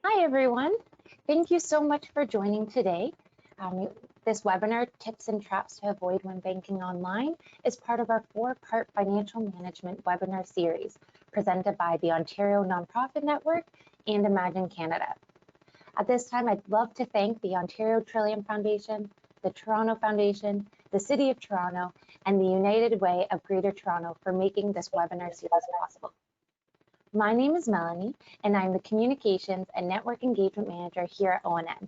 Hi, everyone. Thank you so much for joining today. This webinar, Tips and Traps to Avoid When Banking Online, is part of our 4-part financial management webinar series presented by the Ontario Nonprofit Network and Imagine Canada. At this time, I'd love to thank the Ontario Trillium Foundation, the Toronto Foundation, the City of Toronto, and the United Way of Greater Toronto for making this webinar series possible. My name is Melanie, and I'm the Communications and Network Engagement Manager here at ONN.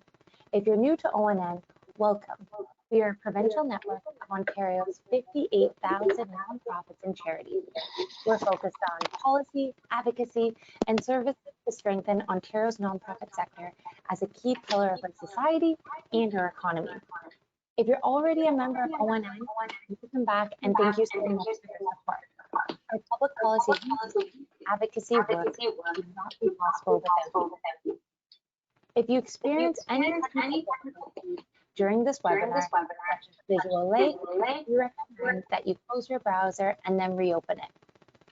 If you're new to ONN, welcome. We are a provincial network of Ontario's 58,000 nonprofits and charities. We're focused on policy, advocacy, and services to strengthen Ontario's nonprofit sector as a key pillar of our society and our economy. If you're already a member of ONN, welcome back, and thank you so much for your support. Our public policy advocacy work would not be possible without you. If you experience any difficulty during this webinar, such as visual lag, we recommend that you close your browser and then reopen it.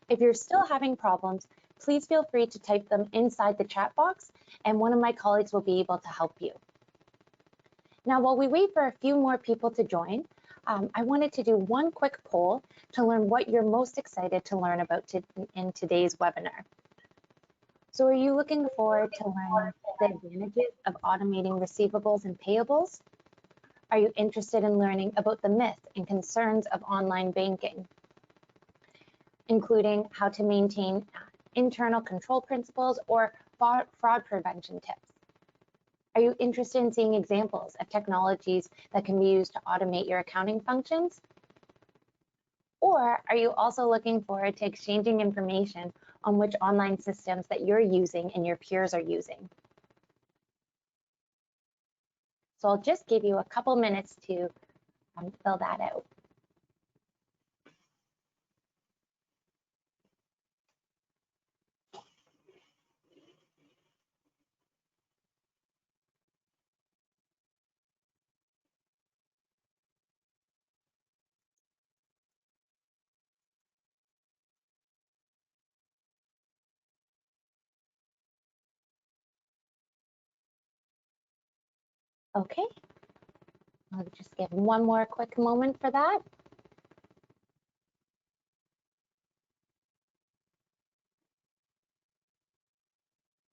If you're still having problems, please feel free to type them inside the chat box, and one of my colleagues will be able to help you. Now, while we wait for a few more people to join, I wanted to do one quick poll to learn what you're most excited to learn about in today's webinar. So are you looking forward to learning the advantages of automating receivables and payables? Are you interested in learning about the myths and concerns of online banking, including how to maintain internal control principles or fraud prevention tips? Are you interested in seeing examples of technologies that can be used to automate your accounting functions? Or are you also looking forward to exchanging information on which online systems that you're using and your peers are using? So I'll just give you a couple minutes to fill that out. Okay, I'll just give one more quick moment for that.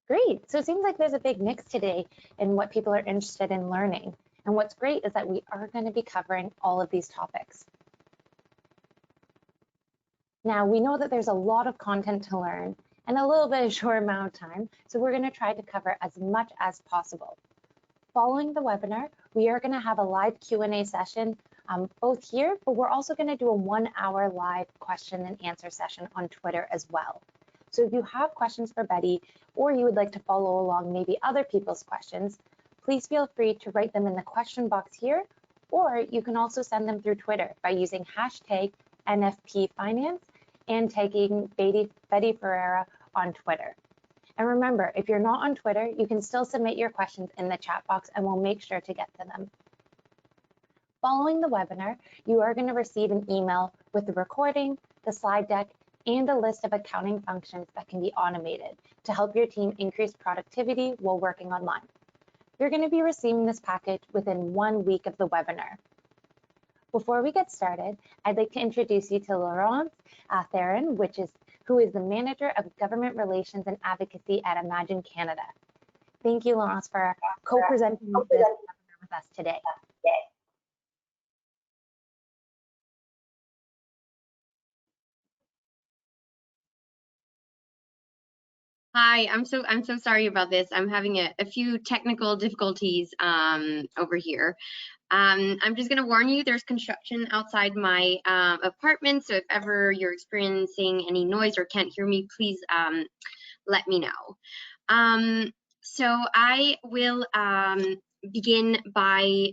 Great, so it seems like there's a big mix today in what people are interested in learning. And what's great is that we are going to be covering all of these topics. Now, we know that there's a lot of content to learn and a little bit of short amount of time, so we're going to try to cover as much as possible. Following the webinar, we are going to have a live Q&A session both here, but we're also going to do a 1-hour live question and answer session on Twitter as well. So if you have questions for Betty, or you would like to follow along maybe other people's questions, please feel free to write them in the question box here, or you can also send them through Twitter by using hashtag NFPfinance and tagging Betty Ferreira on Twitter. And remember, if you're not on Twitter, you can still submit your questions in the chat box and we'll make sure to get to them. Following the webinar, you are going to receive an email with the recording, the slide deck, and a list of accounting functions that can be automated to help your team increase productivity while working online. You're going to be receiving this package within 1 week of the webinar. Before we get started, I'd like to introduce you to Laurence Theron, who is the Manager of Government Relations and Advocacy at Imagine Canada. Thank you, Laurence, for co-presenting this webinar with us today. Hi, I'm so sorry about this. I'm having a few technical difficulties over here. I'm just gonna warn you, there's construction outside my apartment, so if ever you're experiencing any noise or can't hear me, please let me know. So I will begin by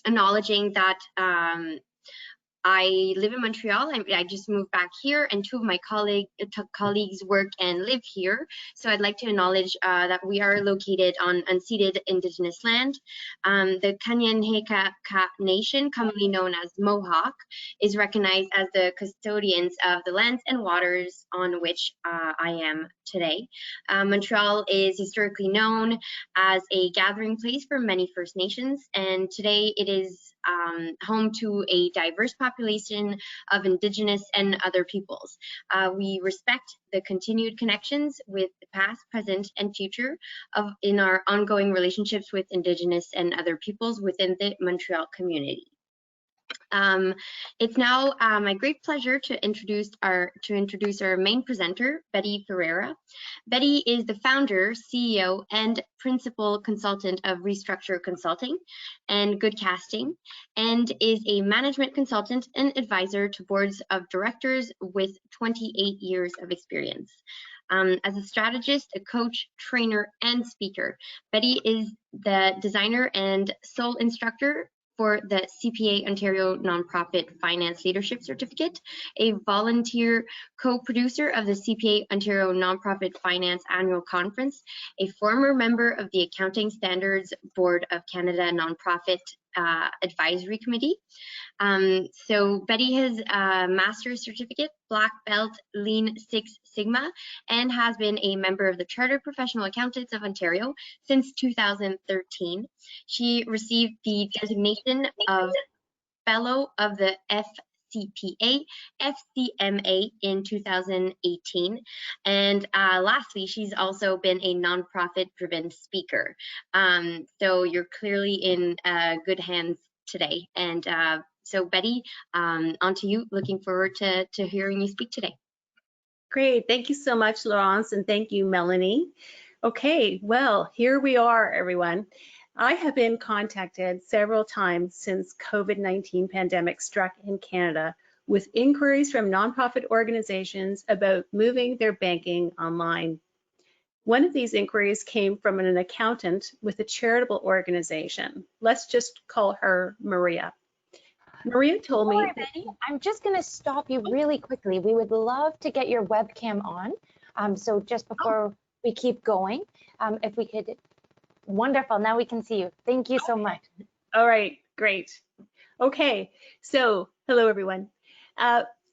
acknowledging that I live in Montreal. I just moved back here, and two of my colleagues work and live here. So I'd like to acknowledge that we are located on unceded Indigenous land. The Kanien'kehá:ka Nation, commonly known as Mohawk, is recognized as the custodians of the lands and waters on which I am today. Montreal is historically known as a gathering place for many First Nations, and today it is home to a diverse population of Indigenous and other peoples. We respect the continued connections with the past, present, and future in our ongoing relationships with Indigenous and other peoples within the Montreal community. It's now my great pleasure to introduce our main presenter, Betty Ferreira. Betty is the founder, CEO, and principal consultant of Restructure Consulting and Good Casting, and is a management consultant and advisor to boards of directors with 28 years of experience. As a strategist, a coach, trainer, and speaker, Betty is the designer and sole instructor for the CPA Ontario Nonprofit Finance Leadership Certificate, a volunteer co-producer of the CPA Ontario Nonprofit Finance Annual Conference, a former member of the Accounting Standards Board of Canada Nonprofit Advisory Committee. So Betty has a master's certificate, black belt, Lean Six Sigma, and has been a member of the Chartered Professional Accountants of Ontario since 2013. She received the designation of Fellow of the FCPA, FCMA in 2018. And lastly, she's also been a nonprofit-driven speaker. So you're clearly in good hands today. And so Betty, on to you. Looking forward to hearing you speak today. Great, thank you so much, Laurence, and thank you, Melanie. Okay, well, here we are, everyone. I have been contacted several times since COVID-19 pandemic struck in Canada with inquiries from nonprofit organizations about moving their banking online. One of these inquiries came from an accountant with a charitable organization. Let's just call her Maria. Maria told me. Sorry, Betty, I'm just going to stop you really quickly. We would love to get your webcam on. So just before we keep going, if we could, wonderful. Now we can see you. Thank you so much. All right, great. Okay, so hello, everyone.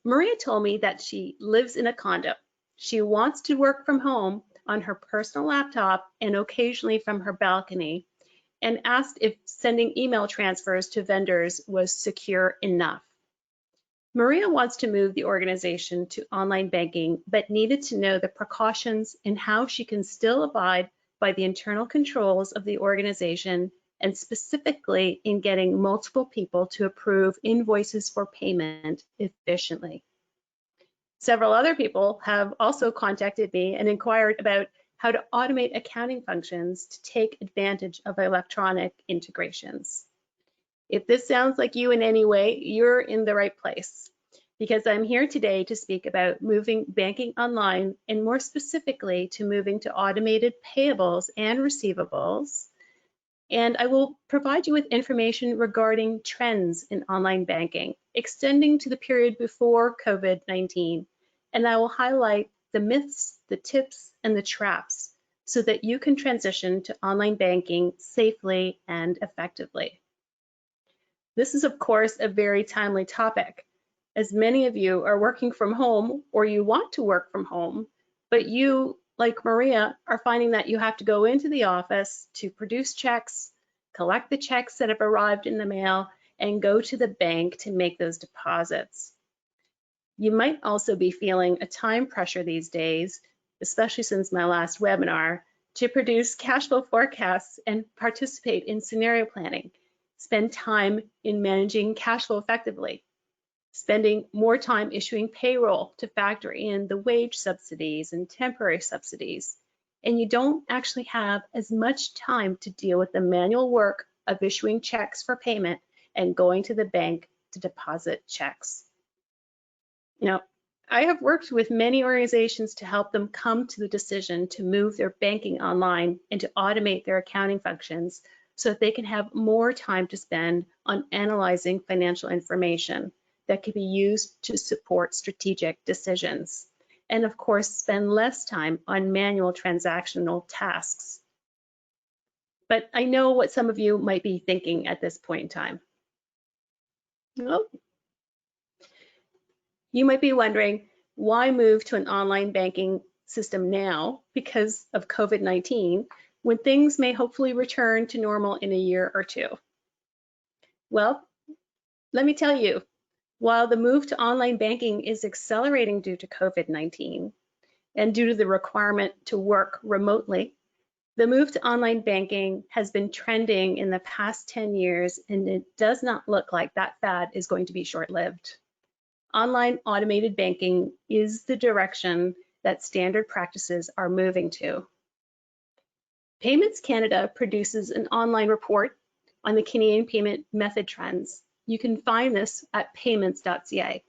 Maria told me that she lives in a condo. She wants to work from home on her personal laptop and occasionally from her balcony, and asked if sending email transfers to vendors was secure enough. Maria wants to move the organization to online banking, but needed to know the precautions and how she can still abide by the internal controls of the organization, and specifically in getting multiple people to approve invoices for payment efficiently. Several other people have also contacted me and inquired about how to automate accounting functions to take advantage of electronic integrations. If this sounds like you in any way, you're in the right place, because I'm here today to speak about moving banking online, and more specifically to moving to automated payables and receivables. And I will provide you with information regarding trends in online banking, extending to the period before COVID-19. And I will highlight the myths, the tips, and the traps so that you can transition to online banking safely and effectively. This is, of course, a very timely topic, as many of you are working from home or you want to work from home, but you, like Maria, are finding that you have to go into the office to produce checks, collect the checks that have arrived in the mail, and go to the bank to make those deposits. You might also be feeling a time pressure these days, especially since my last webinar, to produce cash flow forecasts and participate in scenario planning, spend time in managing cash flow effectively, spending more time issuing payroll to factor in the wage subsidies and temporary subsidies, and you don't actually have as much time to deal with the manual work of issuing checks for payment and going to the bank to deposit checks. You know, I have worked with many organizations to help them come to the decision to move their banking online and to automate their accounting functions so that they can have more time to spend on analyzing financial information, that can be used to support strategic decisions. And of course, spend less time on manual transactional tasks. But I know what some of you might be thinking at this point in time. Oh. You might be wondering, why move to an online banking system now because of COVID-19 when things may hopefully return to normal in a year or two? Well, let me tell you, while the move to online banking is accelerating due to COVID-19 and due to the requirement to work remotely, the move to online banking has been trending in the past 10 years, and it does not look like that fad is going to be short-lived. Online automated banking is the direction that standard practices are moving to. Payments Canada produces an online report on the Canadian payment method trends. You can find this at payments.ca.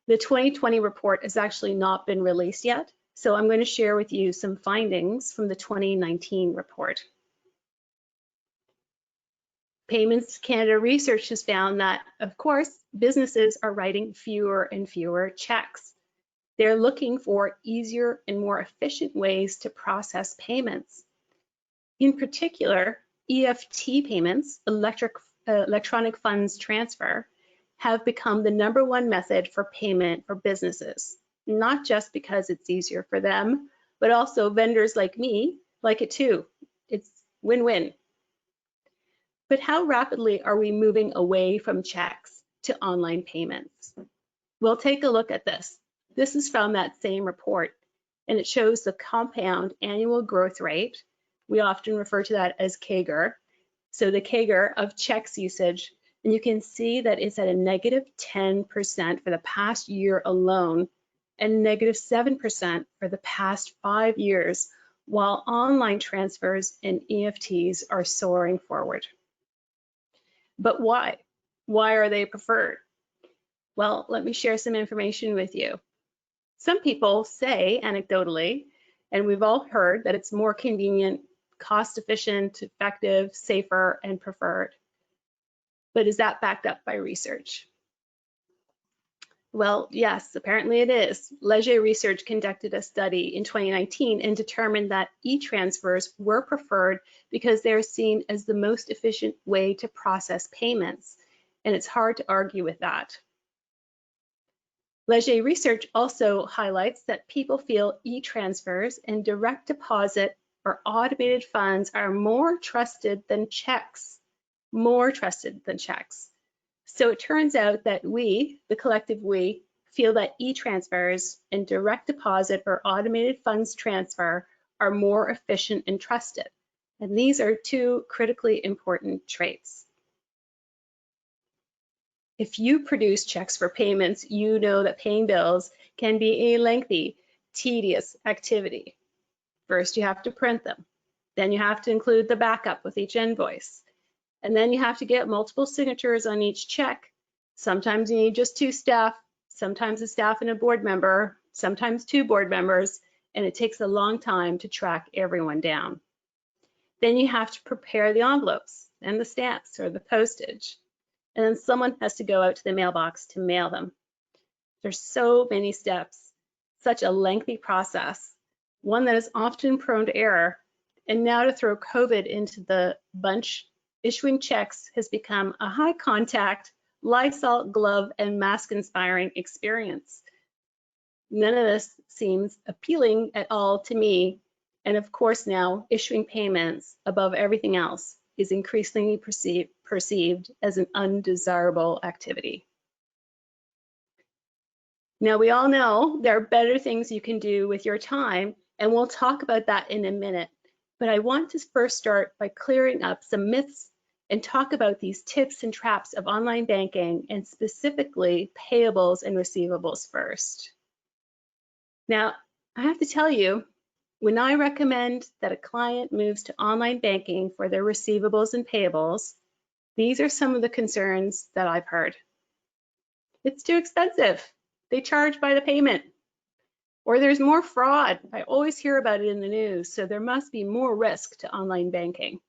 The 2020 report has actually not been released yet, so I'm going to share with you some findings from the 2019 report. Payments Canada research has found that, of course, businesses are writing fewer and fewer checks. They're looking for easier and more efficient ways to process payments. In particular, EFT payments, electronic funds transfer, have become the #1 method for payment for businesses, not just because it's easier for them, but also vendors like me like it too. It's win-win. But how rapidly are we moving away from checks to online payments? We'll take a look at this. This is from that same report, and it shows the compound annual growth rate. We often refer to that as Kegger. So the Kegger of checks usage, and you can see that it's at a -10% for the past year alone, and -7% for the past 5 years, while online transfers and EFTs are soaring forward. But why? Why are they preferred? Well, let me share some information with you. Some people say anecdotally, and we've all heard, that it's more convenient, cost efficient, effective, safer, and preferred. But is that backed up by research? Well, yes, apparently it is. Leger Research conducted a study in 2019 and determined that e-transfers were preferred because they're seen as the most efficient way to process payments, and it's hard to argue with that. Leger Research also highlights that people feel e-transfers and direct deposit or automated funds are more trusted than checks, So it turns out that we, the collective we, feel that e-transfers and direct deposit or automated funds transfer are more efficient and trusted. And these are two critically important traits. If you produce checks for payments, you know that paying bills can be a lengthy, tedious activity. First, you have to print them. Then you have to include the backup with each invoice. And then you have to get multiple signatures on each check. Sometimes you need just 2 staff, sometimes a staff and a board member, sometimes 2 board members, and it takes a long time to track everyone down. Then you have to prepare the envelopes and the stamps or the postage. And then someone has to go out to the mailbox to mail them. There's so many steps, such a lengthy process, one that is often prone to error. And now to throw COVID into the bunch, issuing checks has become a high contact, Lysol glove and mask inspiring experience. None of this seems appealing at all to me. And of course now issuing payments above everything else is increasingly perceived as an undesirable activity. Now we all know there are better things you can do with your time, and we'll talk about that in a minute. But I want to first start by clearing up some myths and talk about these tips and traps of online banking, and specifically payables and receivables first. Now, I have to tell you, when I recommend that a client moves to online banking for their receivables and payables, these are some of the concerns that I've heard. It's too expensive. They charge by the payment. Or there's more fraud. I always hear about it in the news, so there must be more risk to online banking.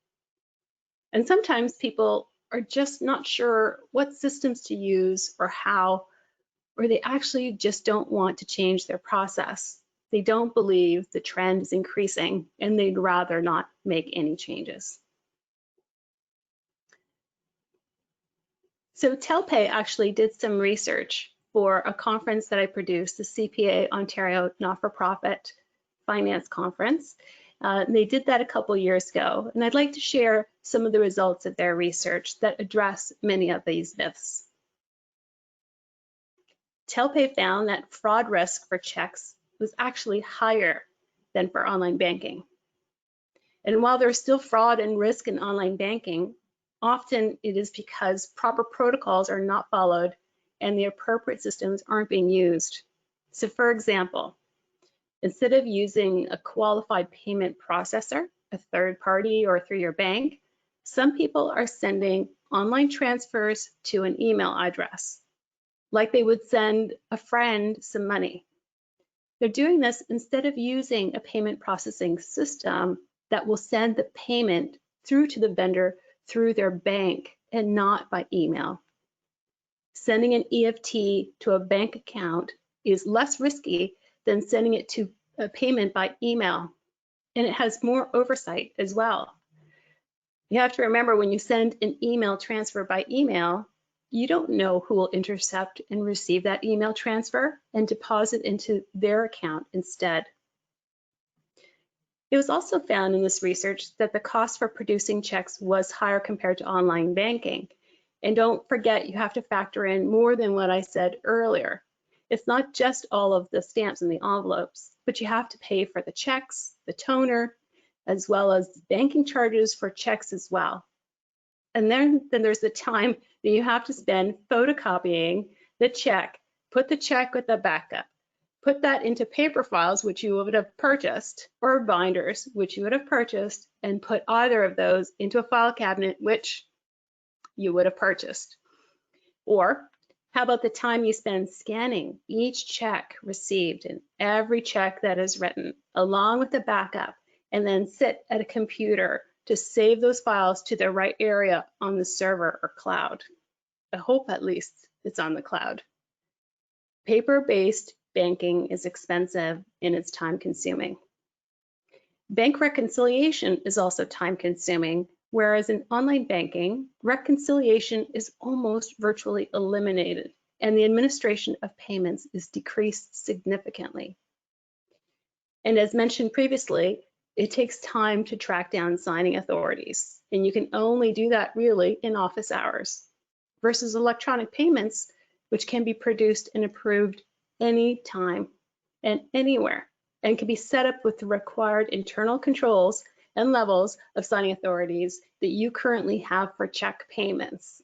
And sometimes people are just not sure what systems to use or how or they actually just don't want to change their process. They don't believe the trend is increasing and they'd rather not make any changes. So Telpay actually did some research for a conference that I produced, the CPA Ontario Not-for-Profit Finance Conference. They did that a couple years ago, and I'd like to share some of the results of their research that address many of these myths. Telpay found that fraud risk for checks was actually higher than for online banking. And while there's still fraud and risk in online banking, often it is because proper protocols are not followed and the appropriate systems aren't being used. So for example, instead of using a qualified payment processor, a third party, or through your bank, some people are sending online transfers to an email address, like they would send a friend some money. They're doing this instead of using a payment processing system that will send the payment through to the vendor through their bank and not by email. Sending an EFT to a bank account is less risky than sending it to a payment by email, and it has more oversight as well. You have to remember, when you send an email transfer by email, you don't know who will intercept and receive that email transfer and deposit into their account instead. It was also found in this research that the cost for producing checks was higher compared to online banking. And don't forget, you have to factor in more than what I said earlier. It's not just all of the stamps and the envelopes, but you have to pay for the checks, the toner, as well as banking charges for checks as well. And then there's the time that you have to spend photocopying the check, put the check with the backup, put that into paper files, which you would have purchased, or binders, which you would have purchased, and put either of those into a file cabinet, which you would have purchased. Or how about the time you spend scanning each check received and every check that is written, along with the backup, and then sit at a computer to save those files to the right area on the server or cloud. I hope at least it's on the cloud. Paper-based banking is expensive and it's time-consuming. Bank reconciliation is also time-consuming, whereas in online banking, reconciliation is almost virtually eliminated and the administration of payments is decreased significantly. And as mentioned previously, it takes time to track down signing authorities, and you can only do that really in office hours, versus electronic payments, which can be produced and approved anytime and anywhere, and can be set up with the required internal controls and levels of signing authorities that you currently have for check payments.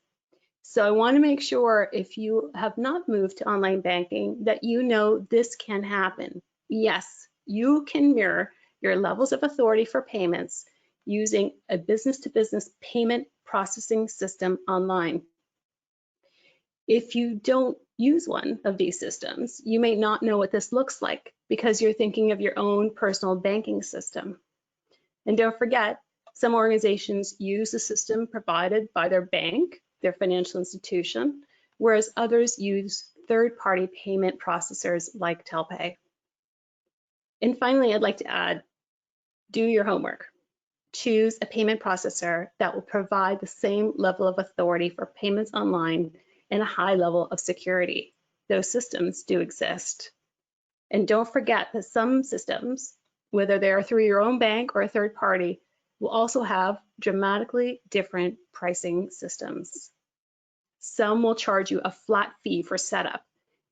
So I want to make sure, if you have not moved to online banking, that you know this can happen. Yes, you can mirror your levels of authority for payments using a business-to-business payment processing system online. If you don't use one of these systems, you may not know what this looks like because you're thinking of your own personal banking system. And don't forget, some organizations use the system provided by their bank, their financial institution, whereas others use third-party payment processors like Telpay. And finally, I'd like to add, do your homework. Choose a payment processor that will provide the same level of authority for payments online and a high level of security. Those systems do exist. And don't forget that some systems, whether they are through your own bank or a third party, will also have dramatically different pricing systems. Some will charge you a flat fee for setup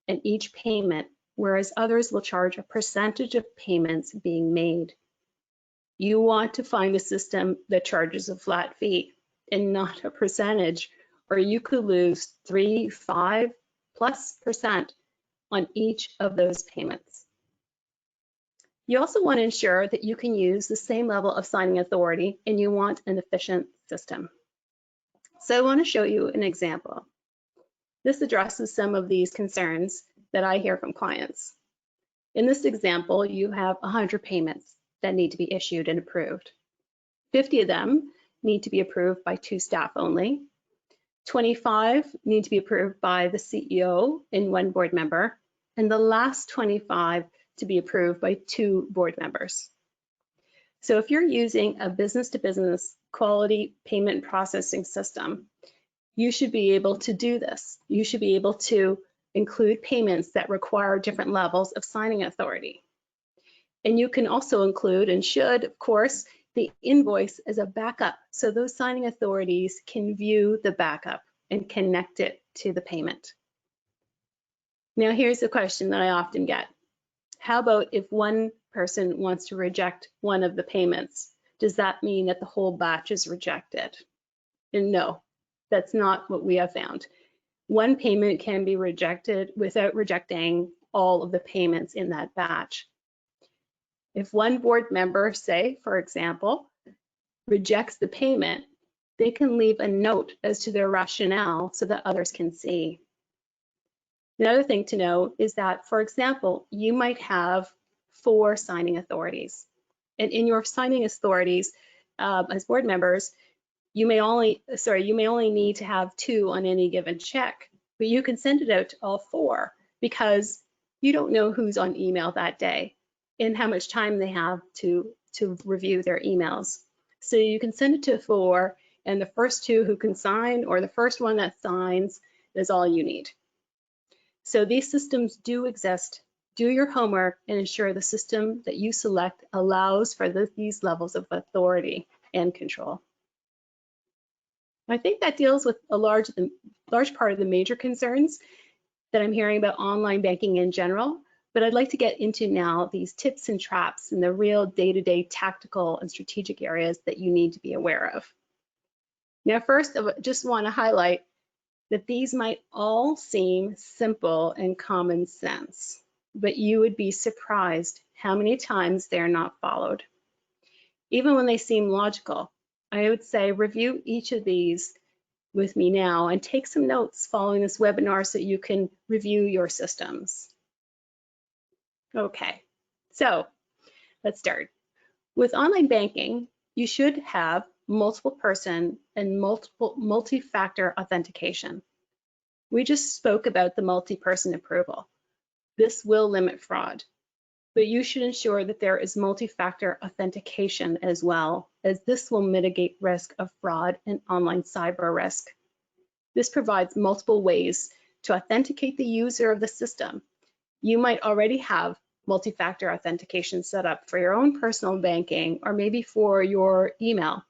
and each payment, whereas others will charge a percentage of payments being made. You want to find a system that charges a flat fee and not a percentage, or you could lose 3, 5+% on each of those payments. You also want to ensure that you can use the same level of signing authority, and you want an efficient system. So I want to show you an example. This addresses some of these concerns that I hear from clients. In this example, you have 100 payments that need to be issued and approved. 50 of them need to be approved by 2 staff only. 25 need to be approved by the CEO and 1 board member, and the last 25 to be approved by 2 board members. So if you're using a business-to-business quality payment processing system, you should be able to do this. You should be able to include payments that require different levels of signing authority. And you can also include, and should, of course, the invoice as a backup, so those signing authorities can view the backup and connect it to the payment. Now here's a question that I often get. How about if one person wants to reject one of the payments? Does that mean that the whole batch is rejected? And no, that's not what we have found. One payment can be rejected without rejecting all of the payments in that batch. If one board member, say, for example, rejects the payment, they can leave a note as to their rationale so that others can see. Another thing to know is that, for example, you might have 4 signing authorities. And in your signing authorities, as board members, you may only need to have 2 on any given check, but you can send it out to all 4 because you don't know who's on email that day and how much time they have to review their emails. So you can send it to 4, and the first 2 who can sign, or the first one that signs, is all you need. So these systems do exist. Do your homework and ensure the system that you select allows for these levels of authority and control. I think that deals with a large part of the major concerns that I'm hearing about online banking in general, but I'd like to get into now these tips and traps and the real day-to-day tactical and strategic areas that you need to be aware of. Now, first, I just want to highlight that these might all seem simple and common sense, but you would be surprised how many times they're not followed. Even when they seem logical, I would say review each of these with me now and take some notes following this webinar so you can review your systems. Okay, so let's start. With online banking, you should have multiple person and multi-factor authentication. We just spoke about the multi-person approval. This will limit fraud, but you should ensure that there is multi-factor authentication as well, as this will mitigate risk of fraud and online cyber risk. This provides multiple ways to authenticate the user of the system. You might already have multi-factor authentication set up for your own personal banking or maybe for your email.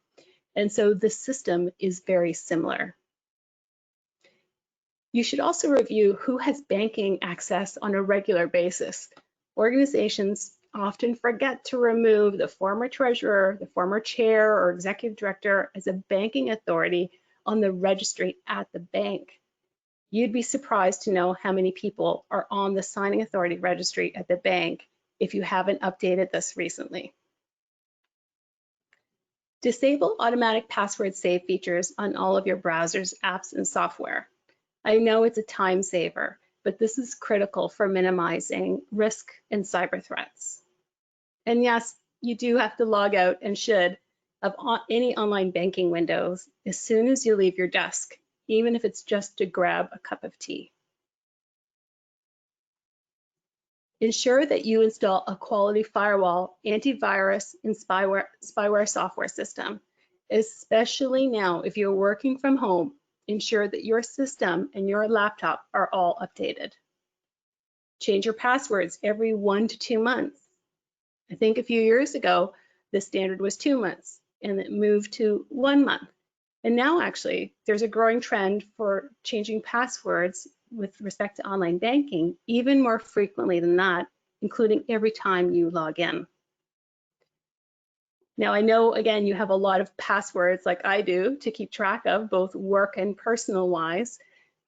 And so the system is very similar. You should also review who has banking access on a regular basis. Organizations often forget to remove the former treasurer, the former chair, or executive director as a banking authority on the registry at the bank. You'd be surprised to know how many people are on the signing authority registry at the bank if you haven't updated this recently. Disable automatic password save features on all of your browsers, apps, and software. I know it's a time saver, but this is critical for minimizing risk and cyber threats. And yes, you do have to log out and should of any online banking windows as soon as you leave your desk, even if it's just to grab a cup of tea. Ensure that you install a quality firewall, antivirus, and spyware software system, especially now if you're working from home. Ensure that your system and your laptop are all updated. Change your passwords every 1 to 2 months. I think a few years ago, the standard was 2 months, and it moved to 1 month. And now actually, there's a growing trend for changing passwords with respect to online banking, even more frequently than that, including every time you log in. Now, I know, again, you have a lot of passwords like I do to keep track of, both work and personal wise,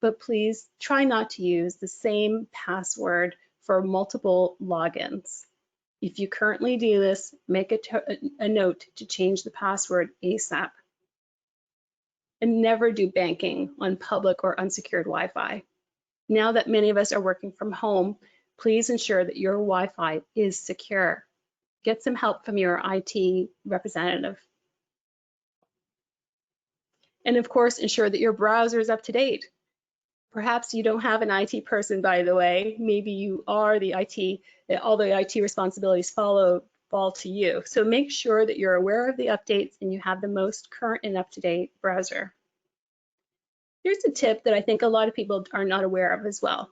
but please try not to use the same password for multiple logins. If you currently do this, make a note to change the password ASAP. And never do banking on public or unsecured Wi-Fi. Now that many of us are working from home, please ensure that your Wi-Fi is secure. Get some help from your IT representative. And of course, ensure that your browser is up to date. Perhaps you don't have an IT person, by the way. Maybe you are the IT, all the IT responsibilities fall to you. So make sure that you're aware of the updates and you have the most current and up-to-date browser. Here's a tip that I think a lot of people are not aware of as well.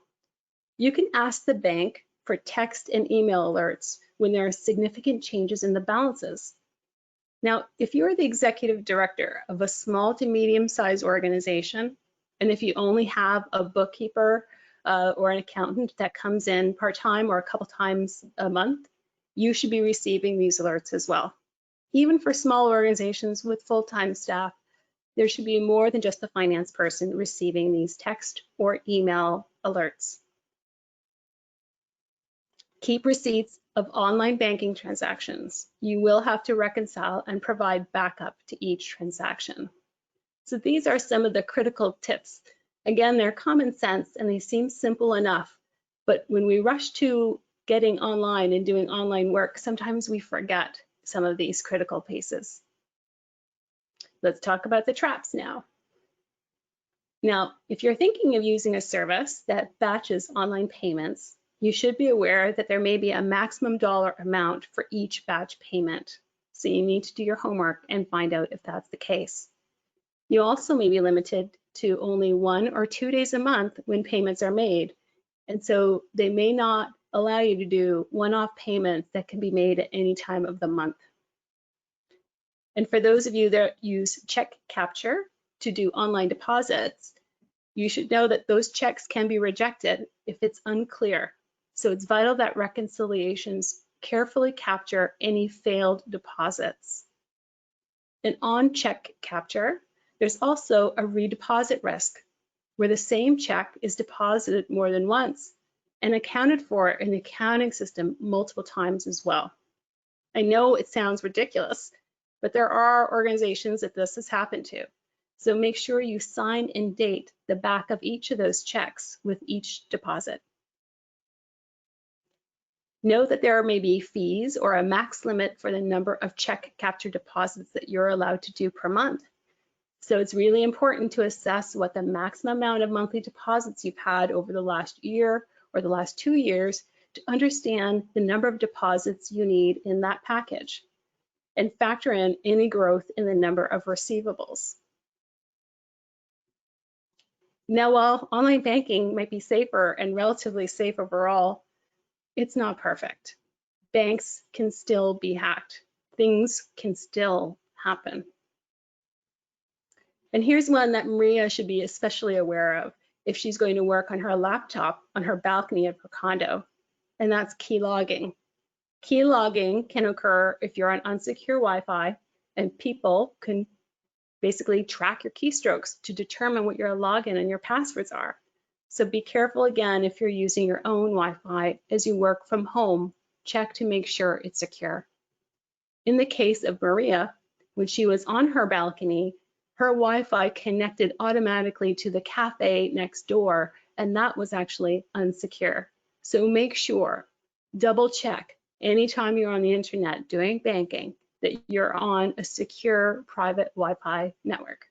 You can ask the bank for text and email alerts when there are significant changes in the balances. Now, if you're the executive director of a small to medium-sized organization, and if you only have a bookkeeper or an accountant that comes in part-time or a couple times a month, you should be receiving these alerts as well. Even for small organizations with full-time staff, there should be more than just the finance person receiving these text or email alerts. Keep receipts of online banking transactions. You will have to reconcile and provide backup to each transaction. So these are some of the critical tips. Again, they're common sense and they seem simple enough, but when we rush to getting online and doing online work, sometimes we forget some of these critical pieces. Let's talk about the traps now. Now, if you're thinking of using a service that batches online payments, you should be aware that there may be a maximum dollar amount for each batch payment. So you need to do your homework and find out if that's the case. You also may be limited to only 1 or 2 days a month when payments are made. And so they may not allow you to do one-off payments that can be made at any time of the month. And for those of you that use check capture to do online deposits, you should know that those checks can be rejected if it's unclear. So it's vital that reconciliations carefully capture any failed deposits. And on check capture, there's also a redeposit risk, where the same check is deposited more than once and accounted for in the accounting system multiple times as well. I know it sounds ridiculous, but there are organizations that this has happened to. So make sure you sign and date the back of each of those checks with each deposit. Know that there may be fees or a max limit for the number of check capture deposits that you're allowed to do per month. So it's really important to assess what the maximum amount of monthly deposits you've had over the last year or the last 2 years to understand the number of deposits you need in that package and factor in any growth in the number of receivables. Now, while online banking might be safer and relatively safe overall, it's not perfect. Banks can still be hacked. Things can still happen. And here's one that Maria should be especially aware of if she's going to work on her laptop on her balcony of her condo, and that's keylogging. Keylogging can occur if you're on unsecure Wi-Fi and people can basically track your keystrokes to determine what your login and your passwords are. So be careful again if you're using your own Wi-Fi as you work from home. Check to make sure it's secure. In the case of Maria, when she was on her balcony, her Wi-Fi connected automatically to the cafe next door, and that was actually unsecure. So make sure, double check anytime you're on the internet doing banking that you're on a secure private Wi-Fi network.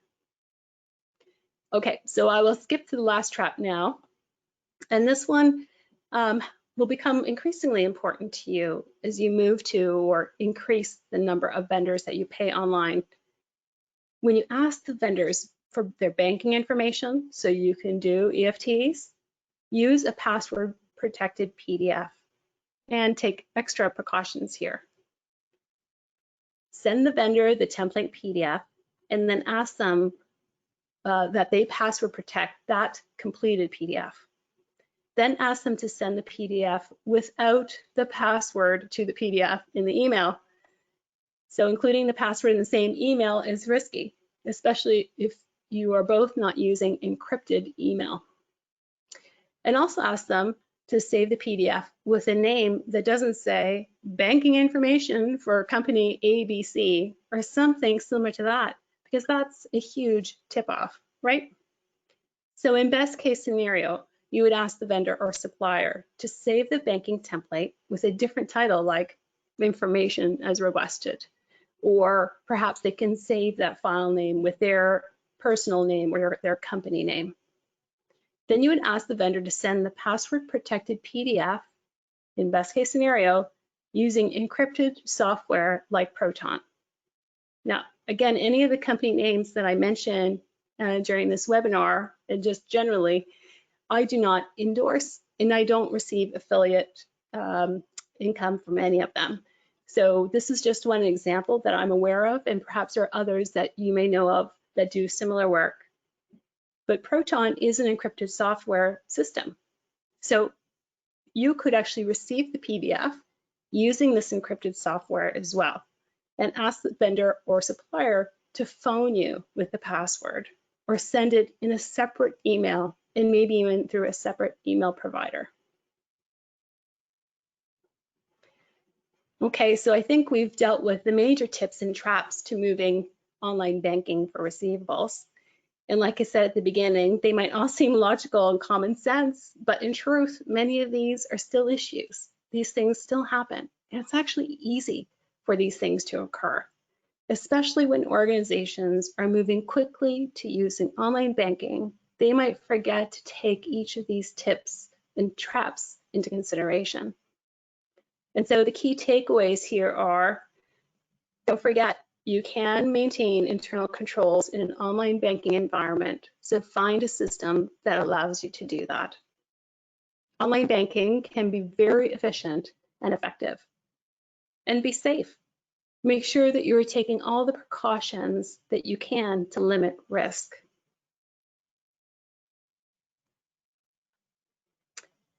Okay, so I will skip to the last trap now. And this one will become increasingly important to you as you move to or increase the number of vendors that you pay online. When you ask the vendors for their banking information, so you can do EFTs, use a password-protected PDF and take extra precautions here. Send the vendor the template PDF and then ask them that they password protect that completed PDF. Then ask them to send the PDF without the password to the PDF in the email. So including the password in the same email is risky, especially if you are both not using encrypted email. And also ask them to save the PDF with a name that doesn't say banking information for company ABC or something similar to that, because that's a huge tip-off, right? So in best case scenario, you would ask the vendor or supplier to save the banking template with a different title like information as requested, or perhaps they can save that file name with their personal name or their company name. Then you would ask the vendor to send the password-protected PDF, in best case scenario, using encrypted software like Proton. Now, again, any of the company names that I mentioned during this webinar, and just generally, I do not endorse, and I don't receive affiliate income from any of them. So this is just one example that I'm aware of, and perhaps there are others that you may know of that do similar work. But Proton is an encrypted software system. So you could actually receive the PDF using this encrypted software as well, and ask the vendor or supplier to phone you with the password or send it in a separate email, and maybe even through a separate email provider. Okay, so I think we've dealt with the major tips and traps to moving online banking for receivables. And like I said at the beginning, they might all seem logical and common sense, but in truth, many of these are still issues. These things still happen, and it's actually easy for these things to occur, especially when organizations are moving quickly to using online banking. They might forget to take each of these tips and traps into consideration. And so the key takeaways here are, don't forget, you can maintain internal controls in an online banking environment, so find a system that allows you to do that. Online banking can be very efficient and effective. And be safe. Make sure that you are taking all the precautions that you can to limit risk.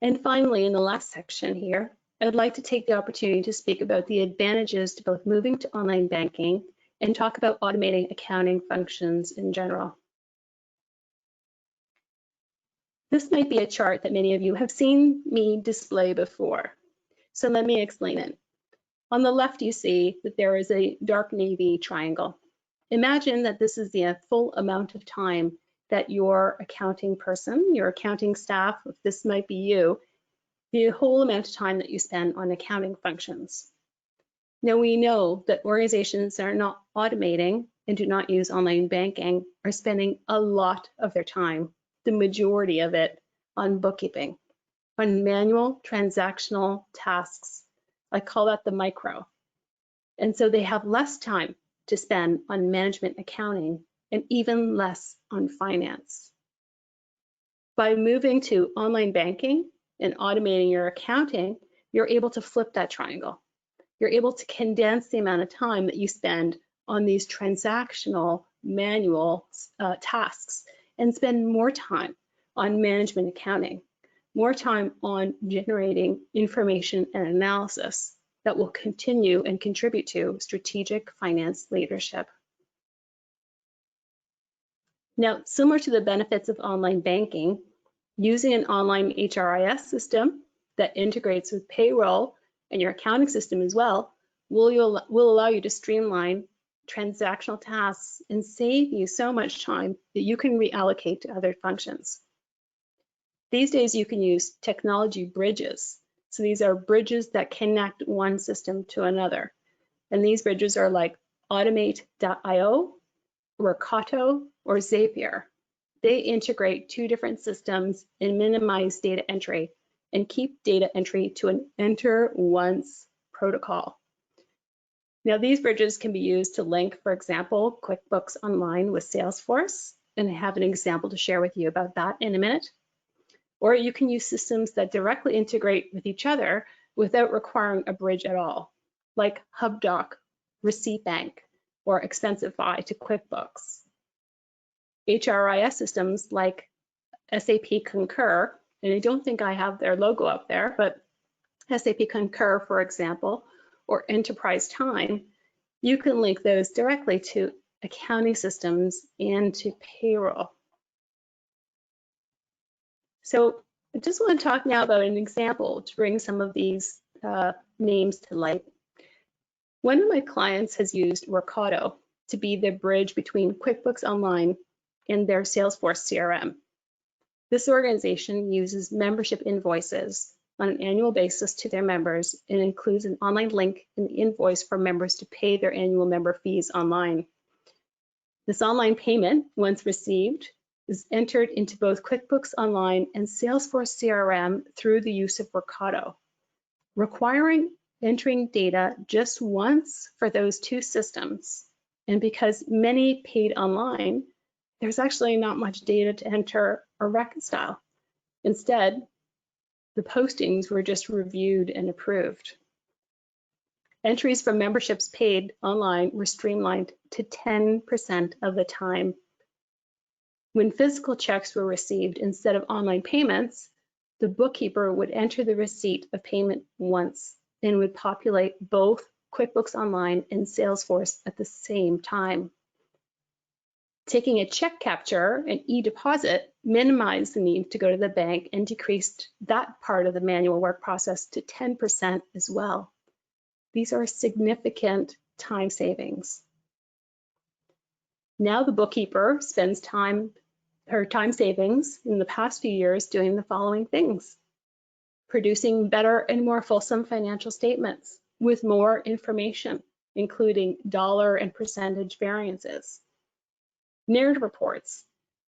And finally, in the last section here, I'd like to take the opportunity to speak about the advantages to both moving to online banking and talk about automating accounting functions in general. This might be a chart that many of you have seen me display before, so let me explain it. On the left, you see that there is a dark navy triangle. Imagine that this is the full amount of time that your accounting person, your accounting staff, if this might be you, the whole amount of time that you spend on accounting functions. Now we know that organizations that are not automating and do not use online banking are spending a lot of their time, the majority of it, on bookkeeping, on manual transactional tasks. I call that the micro. And so they have less time to spend on management accounting and even less on finance. By moving to online banking and automating your accounting, you're able to flip that triangle. You're able to condense the amount of time that you spend on these transactional manual tasks and spend more time on management accounting, more time on generating information and analysis that will continue and contribute to strategic finance leadership. Now, similar to the benefits of online banking, using an online HRIS system that integrates with payroll and your accounting system as well will allow you to streamline transactional tasks and save you so much time that you can reallocate to other functions. These days, you can use technology bridges. So these are bridges that connect one system to another. And these bridges are like Automate.io, Workato, or Zapier. They integrate two different systems and minimize data entry and keep data entry to an enter once protocol. Now, these bridges can be used to link, for example, QuickBooks Online with Salesforce, and I have an example to share with you about that in a minute. Or you can use systems that directly integrate with each other without requiring a bridge at all, like HubDoc, Receipt Bank, or Expensify to QuickBooks. HRIS systems like SAP Concur, and I don't think I have their logo up there, but SAP Concur, for example, or Enterprise Time, you can link those directly to accounting systems and to payroll. So I just want to talk now about an example to bring some of these names to light. One of my clients has used Workato to be the bridge between QuickBooks Online and their Salesforce CRM. This organization uses membership invoices on an annual basis to their members and includes an online link in the invoice for members to pay their annual member fees online. This online payment, once received, is entered into both QuickBooks Online and Salesforce CRM through the use of Workato, requiring entering data just once for those two systems. And because many paid online, there's actually not much data to enter or reconcile. Instead, the postings were just reviewed and approved. Entries from memberships paid online were streamlined to 10% of the time. When physical checks were received instead of online payments, the bookkeeper would enter the receipt of payment once and would populate both QuickBooks Online and Salesforce at the same time. Taking a check capture and e-deposit minimized the need to go to the bank and decreased that part of the manual work process to 10% as well. These are significant time savings. Now the bookkeeper spends her time savings in the past few years doing the following things: producing better and more fulsome financial statements with more information, including dollar and percentage variances. Narrative reports.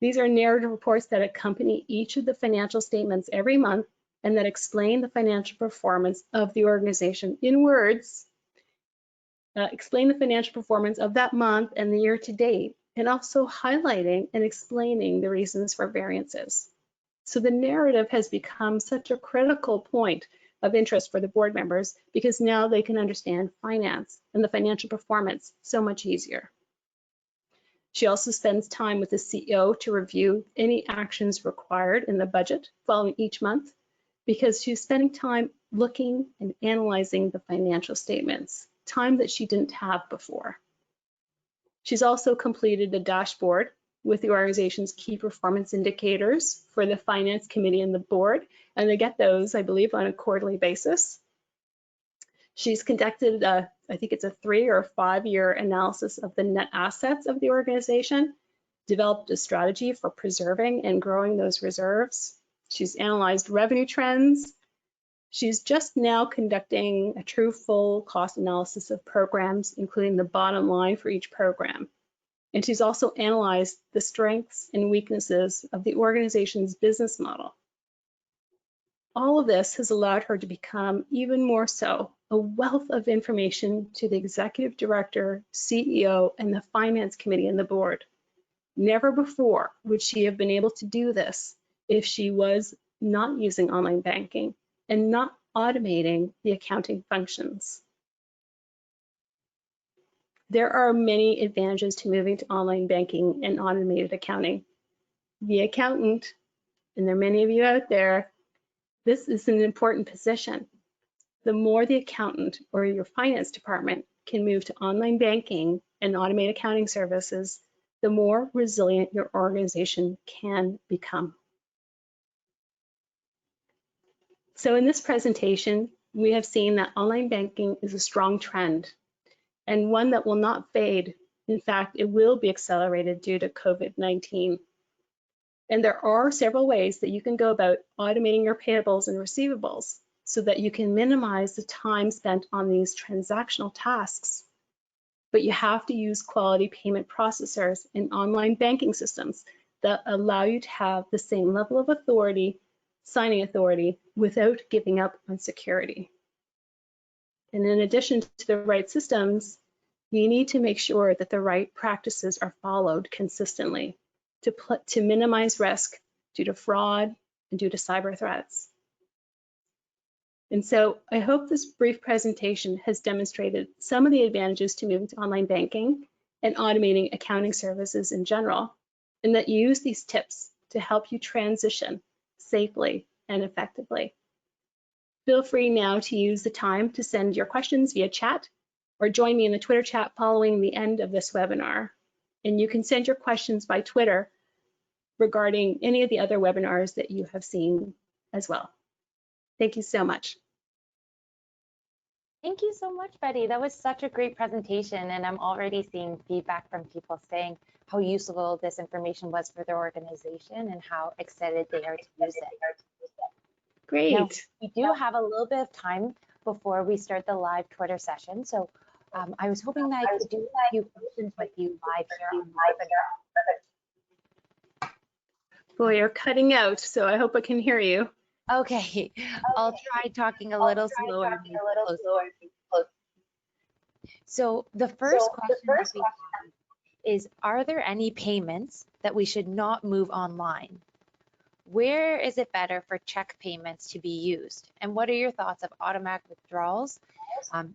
These are narrative reports that accompany each of the financial statements every month and that explain the financial performance of the organization in words, explain the financial performance of that month and the year to date, and also highlighting and explaining the reasons for variances. So the narrative has become such a critical point of interest for the board members because now they can understand finance and the financial performance so much easier. She also spends time with the CEO to review any actions required in the budget following each month because she's spending time looking and analyzing the financial statements, time that she didn't have before. She's also completed a dashboard with the organization's key performance indicators for the finance committee and the board, and they get those, I believe, on a quarterly basis. She's conducted, I think it's a 3 or 5 year analysis of the net assets of the organization, developed a strategy for preserving and growing those reserves. She's analyzed revenue trends. She's just now conducting a true full cost analysis of programs, including the bottom line for each program. And she's also analyzed the strengths and weaknesses of the organization's business model. All of this has allowed her to become even more so a wealth of information to the executive director, CEO, and the finance committee and the board. Never before would she have been able to do this if she was not using online banking and not automating the accounting functions. There are many advantages to moving to online banking and automated accounting. The accountant, and there are many of you out there, this is an important position. The more the accountant or your finance department can move to online banking and automate accounting services, the more resilient your organization can become. So in this presentation, we have seen that online banking is a strong trend and one that will not fade. In fact, it will be accelerated due to COVID-19. And there are several ways that you can go about automating your payables and receivables so that you can minimize the time spent on these transactional tasks. But you have to use quality payment processors and online banking systems that allow you to have the same level of authority, signing authority, without giving up on security. And in addition to the right systems, you need to make sure that the right practices are followed consistently to minimize risk due to fraud and due to cyber threats. And so I hope this brief presentation has demonstrated some of the advantages to moving to online banking and automating accounting services in general, and that you use these tips to help you transition safely and effectively. Feel free now to use the time to send your questions via chat or join me in the Twitter chat following the end of this webinar. And you can send your questions by Twitter regarding any of the other webinars that you have seen as well. Thank you so much. Thank you so much, Betty. That was such a great presentation, and I'm already seeing feedback from people saying how useful this information was for their organization and how excited they are to use it. Great. Now, we do have a little bit of time before we start the live Twitter session. So I was hoping that I could do a few questions with you live here on the webinar. Boy, you're cutting out, so I hope I can hear you. Okay, I'll try talking a little slower. So the first question that we have is, are there any payments that we should not move online? Where is it better for check payments to be used? And what are your thoughts of automatic withdrawals,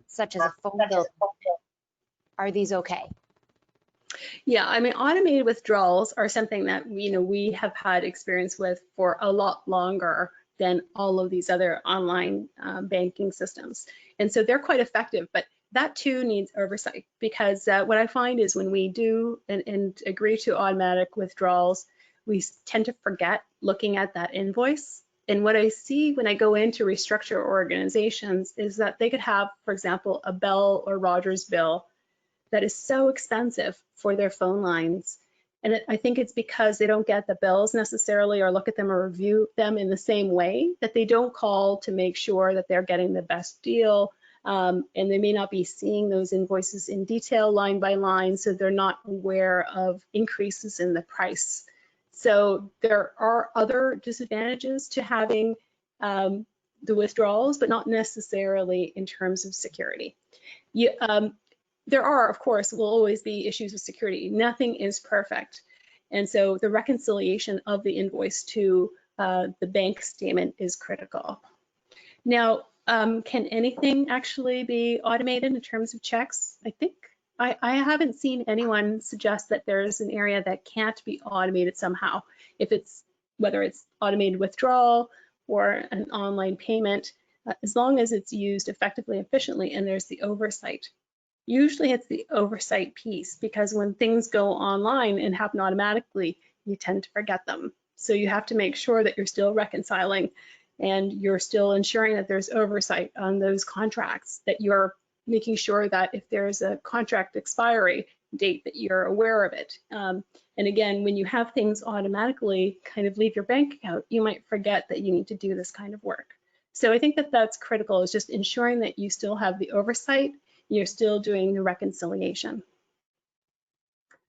such as a phone bill? Are these okay? Yeah, I mean, automated withdrawals are something that we have had experience with for a lot longer than all of these other online banking systems. And so they're quite effective, but that too needs oversight, because what I find is when we do and agree to automatic withdrawals, we tend to forget looking at that invoice. And what I see when I go in to restructure organizations is that they could have, for example, a Bell or Rogers bill that is so expensive for their phone lines. And I think it's because they don't get the bills necessarily or look at them or review them in the same way, that they don't call to make sure that they're getting the best deal. And they may not be seeing those invoices in detail line by line, so they're not aware of increases in the price. So there are other disadvantages to having the withdrawals, but not necessarily in terms of security. There are, of course, will always be issues with security. Nothing is perfect. And so the reconciliation of the invoice to the bank statement is critical. Now, can anything actually be automated in terms of checks? I think I haven't seen anyone suggest that there's an area that can't be automated somehow. Whether it's automated withdrawal or an online payment, as long as it's used effectively and efficiently and there's the oversight. Usually it's the oversight piece, because when things go online and happen automatically, you tend to forget them. So you have to make sure that you're still reconciling and you're still ensuring that there's oversight on those contracts, that you're making sure that if there's a contract expiry date, that you're aware of it. And again, when you have things automatically kind of leave your bank account, you might forget that you need to do this kind of work. So I think that that's critical, is just ensuring that you still have the oversight, you're still doing the reconciliation.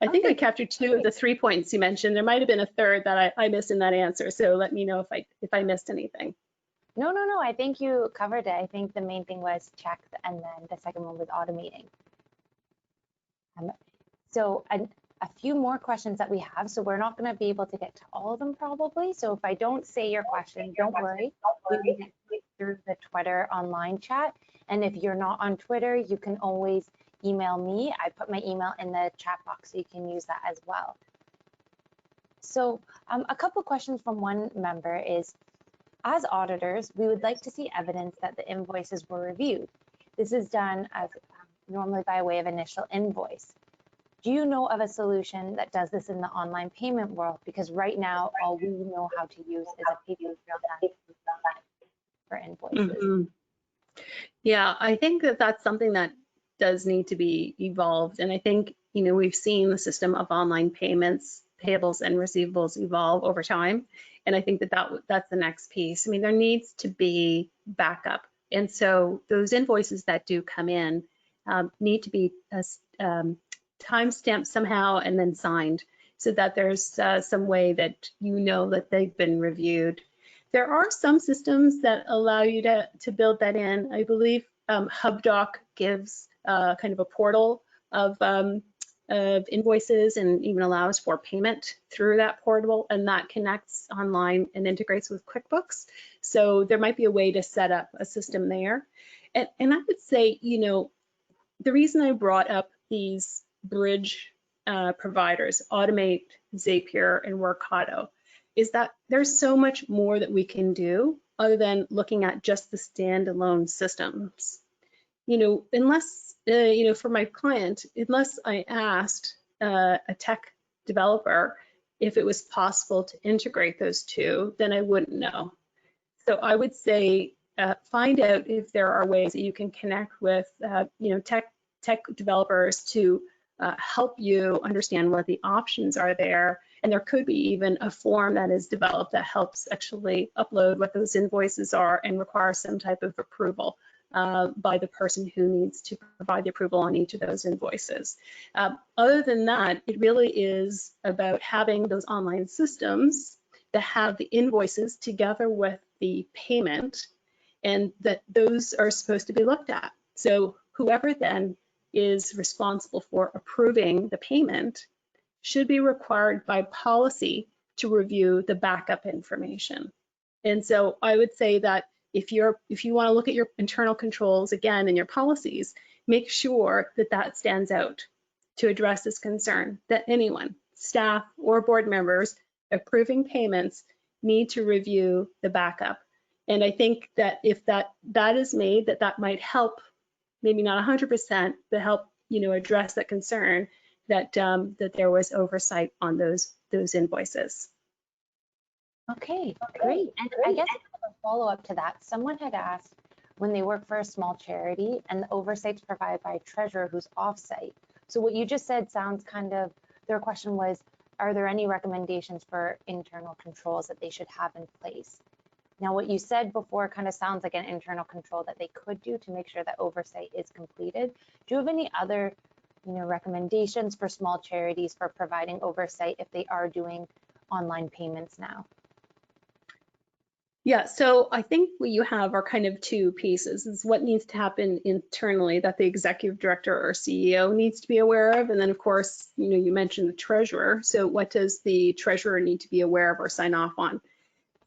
I think I captured 2 of the 3 points you mentioned. There might have been a third that I missed in that answer, so let me know if I missed anything. No, I think you covered it. I think the main thing was check, and then the second one was automating. So a few more questions that we have, so we're not going to be able to get to all of them probably. So if I don't say your question, don't worry. We will get through the Twitter online chat. And if you're not on Twitter, you can always email me. I put my email in the chat box, so you can use that as well. So a couple questions from one member is, as auditors, we would like to see evidence that the invoices were reviewed. This is done as normally by way of initial invoice. Do you know of a solution that does this in the online payment world? Because right now, all we know how to use is a paper trail for invoices. Mm-hmm. Yeah, I think that that's something that does need to be evolved. And I think, we've seen the system of online payments, payables and receivables evolve over time. And I think that that's the next piece. I mean, there needs to be backup. And so those invoices that do come in need to be timestamped somehow and then signed, so that there's some way that that they've been reviewed. There are some systems that allow you to build that in. I believe HubDoc gives kind of a portal of invoices and even allows for payment through that portal, and that connects online and integrates with QuickBooks. So there might be a way to set up a system there. And I would say, the reason I brought up these bridge providers, Automate, Zapier, and Workato, is that there's so much more that we can do other than looking at just the standalone systems. Unless, for my client, unless I asked a tech developer if it was possible to integrate those two, then I wouldn't know. So I would say find out if there are ways that you can connect with, tech developers to help you understand what the options are there. And there could be even a form that is developed that helps actually upload what those invoices are and require some type of approval. by the person who needs to provide the approval on each of those invoices. Other than that, it really is about having those online systems that have the invoices together with the payment, and that those are supposed to be looked at. So whoever then is responsible for approving the payment should be required by policy to review the backup information. And so I would say that if you want to look at your internal controls again in your policies, make sure that that stands out to address this concern that anyone, staff or board members approving payments need to review the backup. And I think that if that is made, that might help, maybe not 100%, but help address that concern that that there was oversight on those invoices. Okay, great. And I guess a follow-up to that, someone had asked when they work for a small charity and the oversight's provided by a treasurer who's off-site. So what you just said sounds kind of, their question was, are there any recommendations for internal controls that they should have in place? Now, what you said before kind of sounds like an internal control that they could do to make sure that oversight is completed. Do you have any other, recommendations for small charities for providing oversight if they are doing online payments now? Yeah, so I think what you have are kind of two pieces. Is what needs to happen internally that the executive director or CEO needs to be aware of. And then, of course, you mentioned the treasurer. So what does the treasurer need to be aware of or sign off on?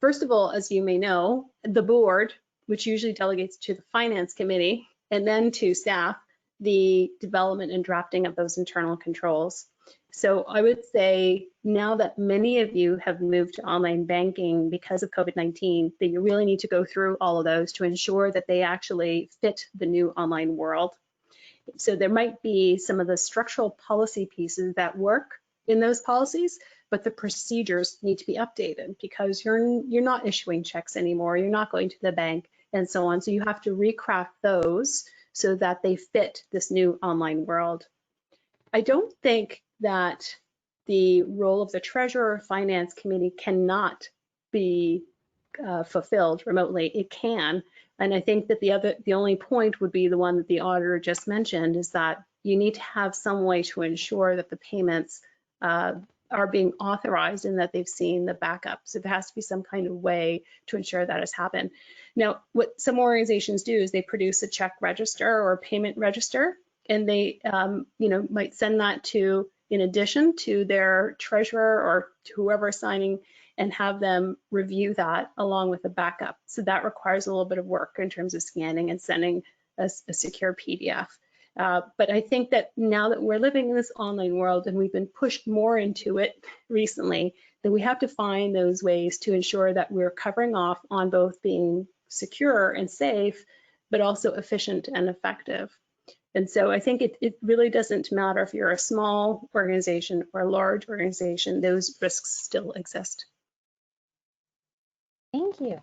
First of all, as you may know, the board, which usually delegates to the finance committee, and then to staff, the development and drafting of those internal controls. So I would say now that many of you have moved to online banking because of COVID-19, that you really need to go through all of those to ensure that they actually fit the new online world. So there might be some of the structural policy pieces that work in those policies, but the procedures need to be updated because you're not issuing checks anymore, you're not going to the bank and so on. So you have to recraft those so that they fit this new online world. I don't think that the role of the treasurer or finance committee cannot be fulfilled remotely. It can, and I think that the only point would be the one that the auditor just mentioned, is that you need to have some way to ensure that the payments are being authorized and that they've seen the backup. So there has to be some kind of way to ensure that has happened. Now, what some organizations do is they produce a check register or a payment register, and they might send that to, in addition to their treasurer or to whoever is signing, and have them review that along with a backup. So that requires a little bit of work in terms of scanning and sending a secure PDF. But I think that now that we're living in this online world and we've been pushed more into it recently, that we have to find those ways to ensure that we're covering off on both being secure and safe, but also efficient and effective. And so I think it really doesn't matter if you're a small organization or a large organization, those risks still exist. Thank you.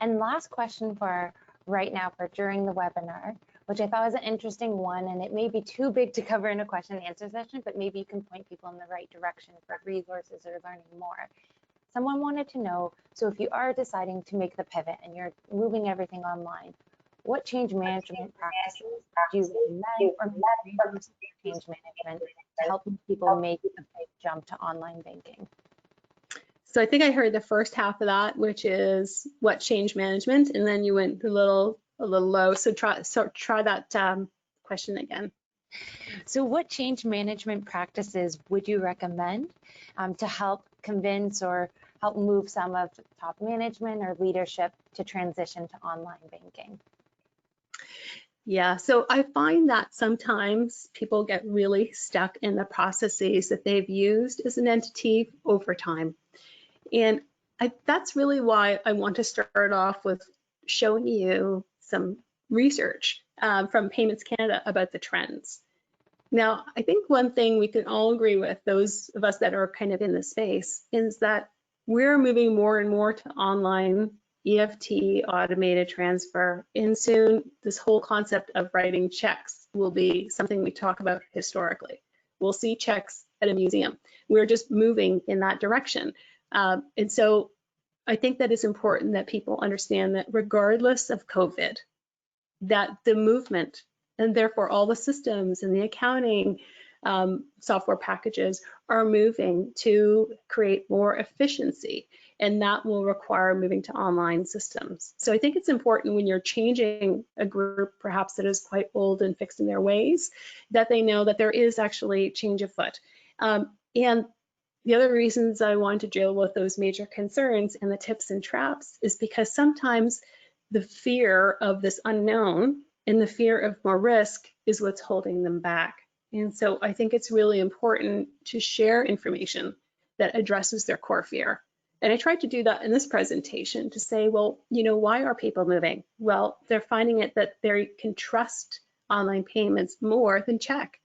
And last question for right now for during the webinar, which I thought was an interesting one, and it may be too big to cover in a question and answer session, but maybe you can point people in the right direction for resources or learning more. Someone wanted to know, so if you are deciding to make the pivot and you're moving everything online, what change management practices do you recommend or change management to help people make a big jump to online banking? So I think I heard the first half of that, which is what change management, and then you went a little low. So try that question again. So what change management practices would you recommend to help convince or help move some of top management or leadership to transition to online banking? Yeah, so I find that sometimes people get really stuck in the processes that they've used as an entity over time. And that's really why I want to start off with showing you some research from Payments Canada about the trends. Now, I think one thing we can all agree with, those of us that are kind of in the space, is that we're moving more and more to online EFT, automated transfer, and soon this whole concept of writing checks will be something we talk about historically. We'll see checks at a museum. We're just moving in that direction. And so I think that it's important that people understand that regardless of COVID, that the movement, and therefore all the systems and the accounting software packages are moving to create more efficiency, and that will require moving to online systems. So I think it's important when you're changing a group perhaps that is quite old and fixed in their ways, that they know that there is actually change afoot. And the other reasons I want to deal with those major concerns and the tips and traps is because sometimes the fear of this unknown and the fear of more risk is what's holding them back. And so I think it's really important to share information that addresses their core fear. And I tried to do that in this presentation to say, well, you know, why are people moving? Well, they're finding it that they can trust online payments more than check.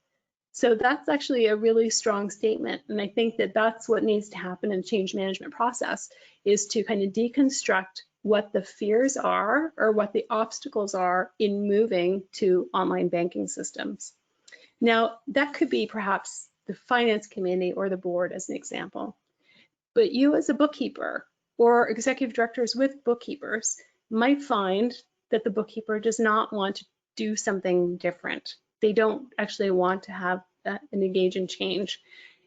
So that's actually a really strong statement. And I think that that's what needs to happen in change management process, is to kind of deconstruct what the fears are or what the obstacles are in moving to online banking systems. Now, that could be perhaps the finance committee or the board as an example. But you as a bookkeeper or executive directors with bookkeepers might find that the bookkeeper does not want to do something different. They don't actually want to have and engage in change.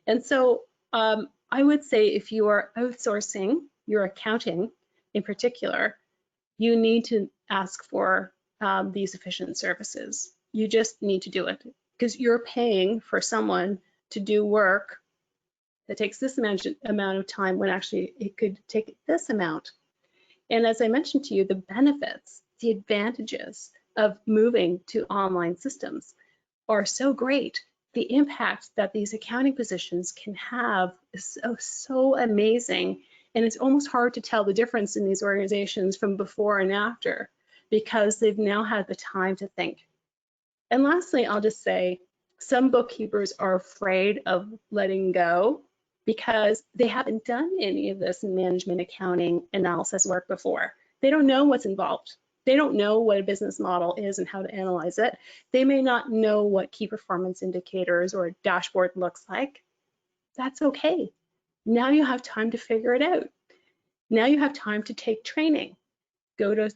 And so I would say if you are outsourcing your accounting in particular, you need to ask for these efficient services. You just need to do it because you're paying for someone to do work that takes this amount of time when actually it could take this amount. And as I mentioned to you, the benefits, the advantages of moving to online systems are so great. The impact that these accounting positions can have is so amazing. And it's almost hard to tell the difference in these organizations from before and after because they've now had the time to think. And lastly, I'll just say some bookkeepers are afraid of letting go because they haven't done any of this management accounting analysis work before. They don't know what's involved. They don't know what a business model is and how to analyze it. They may not know what key performance indicators or a dashboard looks like. That's okay. Now you have time to figure it out. Now you have time to take training, go to,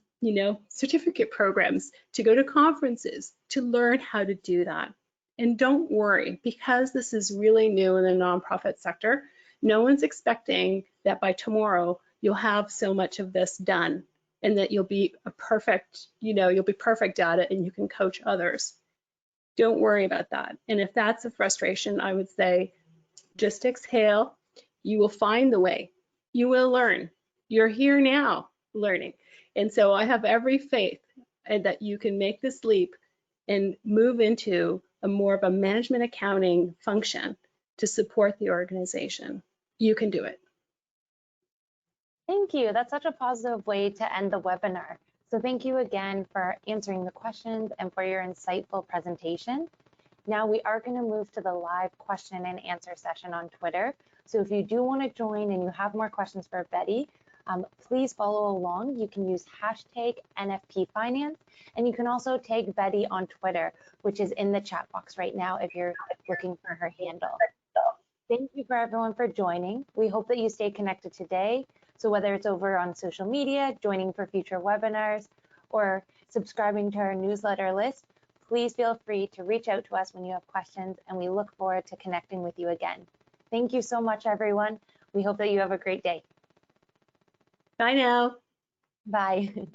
certificate programs, to go to conferences, to learn how to do that. And don't worry, because this is really new in the nonprofit sector, no one's expecting that by tomorrow you'll have so much of this done and that you'll be perfect at it and you can coach others. Don't worry about that. And if that's a frustration, I would say just exhale. You will find the way. You will learn. You're here now learning. And so I have every faith that you can make this leap and move into a more of a management accounting function to support the organization. You can do it. Thank you. That's such a positive way to end the webinar. So thank you again for answering the questions and for your insightful presentation. Now we are going to move to the live question and answer session on Twitter. So if you do want to join and you have more questions for Betty, please follow along. You can use hashtag NFPfinance, and you can also tag Betty on Twitter, which is in the chat box right now if you're looking for her handle. Thank you for everyone for joining. We hope that you stay connected today. So whether it's over on social media, joining for future webinars, or subscribing to our newsletter list, please feel free to reach out to us when you have questions, and we look forward to connecting with you again. Thank you so much, everyone. We hope that you have a great day. Bye now. Bye.